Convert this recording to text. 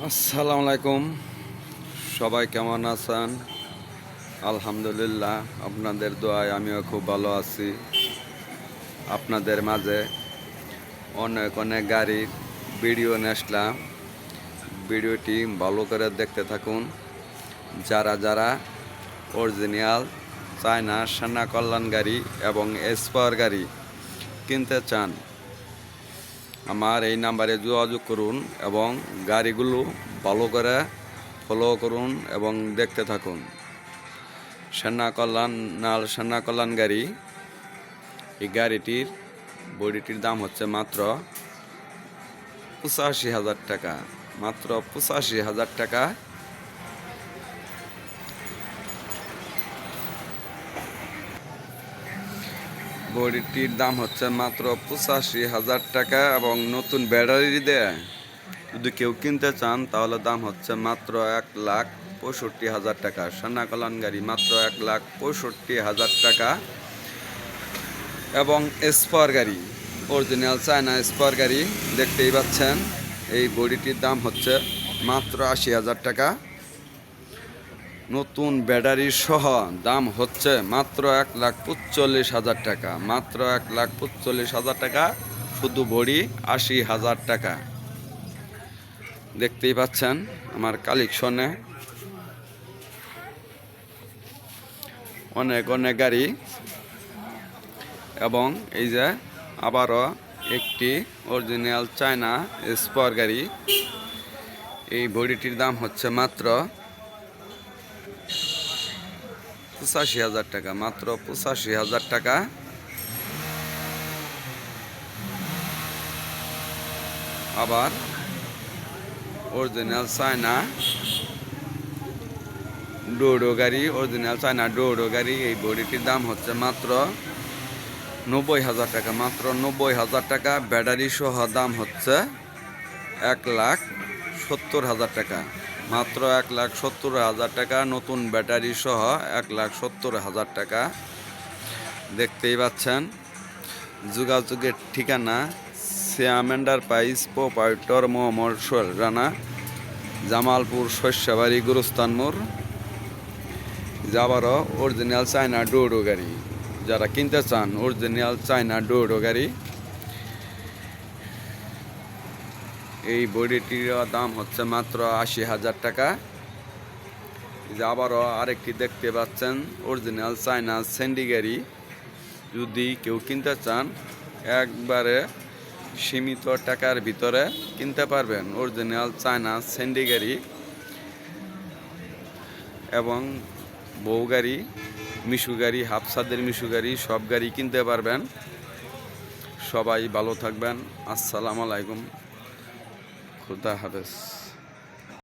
আসসালামু আলাইকুম। সবাই কেমন আছেন? আলহামদুলিল্লাহ, আপনাদের দোয়ায় আমিও খুব ভালো আছি। আপনাদের মাঝে অনেক অনেক গাড়ির ভিডিও নিয়ে আসলাম। ভিডিওটি ভালো করে দেখতে থাকুন। যারা যারা অরিজিনাল চায়না সান্না কল্যাণ গাড়ি এবং এসপাওয়ার গাড়ি কিনতে চান, আমার এই নাম্বারে যোগাযোগ করুন এবং গাড়িগুলো ভালো করে ফলো করুন এবং দেখতে থাকুন। সেনা কল্যাণ গাড়ি, এই গাড়িটির বডিটির দাম হচ্ছে মাত্র 85,000 টাকা। মাত্র 85,000 টাকা। বডিটির দাম হচ্ছে মাত্র 85,000 টাকা এবং নতুন ব্যাটারি দেয় যদি কেউ কিনতে চান তাহলে দাম হচ্ছে মাত্র 1,65,000 টাকা। সান্না কল্যাণ গাড়ি মাত্র 1,65,000 টাকা। এবং স্পার গাড়ি, অরিজিনাল চায়না স্পার গাড়ি দেখতেই পাচ্ছেন। এই বডিটির দাম হচ্ছে মাত্র 80,000 টাকা। নতুন ব্যাটারি সহ দাম হচ্ছে মাত্র 1,45,000 টাকা। মাত্র 1,45,000 টাকা, শুধু বডি 80,000 টাকা। দেখতেই পাচ্ছেন আমার কালেকশনে অনেক অনেক গাড়ি। এবং এই যে আবারও একটি অরিজিনাল চায়না স্পার গাড়ি। এই বডিটির দাম হচ্ছে মাত্র 85,000 টাকা। মাত্র 85,000 টাকা। আবার অরিজিনাল চায়না ডোডো গাড়ি, অরিজিনাল চায়না ডোডো গাড়ি, এই বডিটির দাম হচ্ছে মাত্র 90,000 টাকা। মাত্র 90,000 টাকা। ব্যাটারি সহ দাম হচ্ছে 1,70,000 টাকা। মাত্র 1,70,000 টাকা। নতুন ব্যাটারি সহ 1,70,000 টাকা। দেখতেই পাচ্ছেন। যোগাযোগের ঠিকানা শ্যাম এন্টারপ্রাইজ, প্রোপাইটর মোহাম্মদ সোহেল রানা, জামালপুর শস্যবাড়ি, গুরুস্তান মোড়। আবারও অরিজিনাল চায়না ডোডো গাড়ি, যারা কিনতে চান অরিজিনাল চায়না ডোডো গাড়ি, এই বডিটির দাম হচ্ছে মাত্র 80,000 টাকা। আবারও আরেকটি দেখতে পাচ্ছেন অরিজিনাল চায়না স্যান্ডি গাড়ি, যদি কেউ কিনতে চান একবারে সীমিত টাকার ভিতরে কিনতে পারবেন অরিজিনাল চায়না স্যান্ডি গাড়ি। এবং বউ গাড়ি, মিশু গাড়ি, হাফসাদের মিশু গাড়ি, সব গাড়ি কিনতে পারবেন। সবাই ভালো থাকবেন। আসসালামু আলাইকুম। খুদা হাফেজ।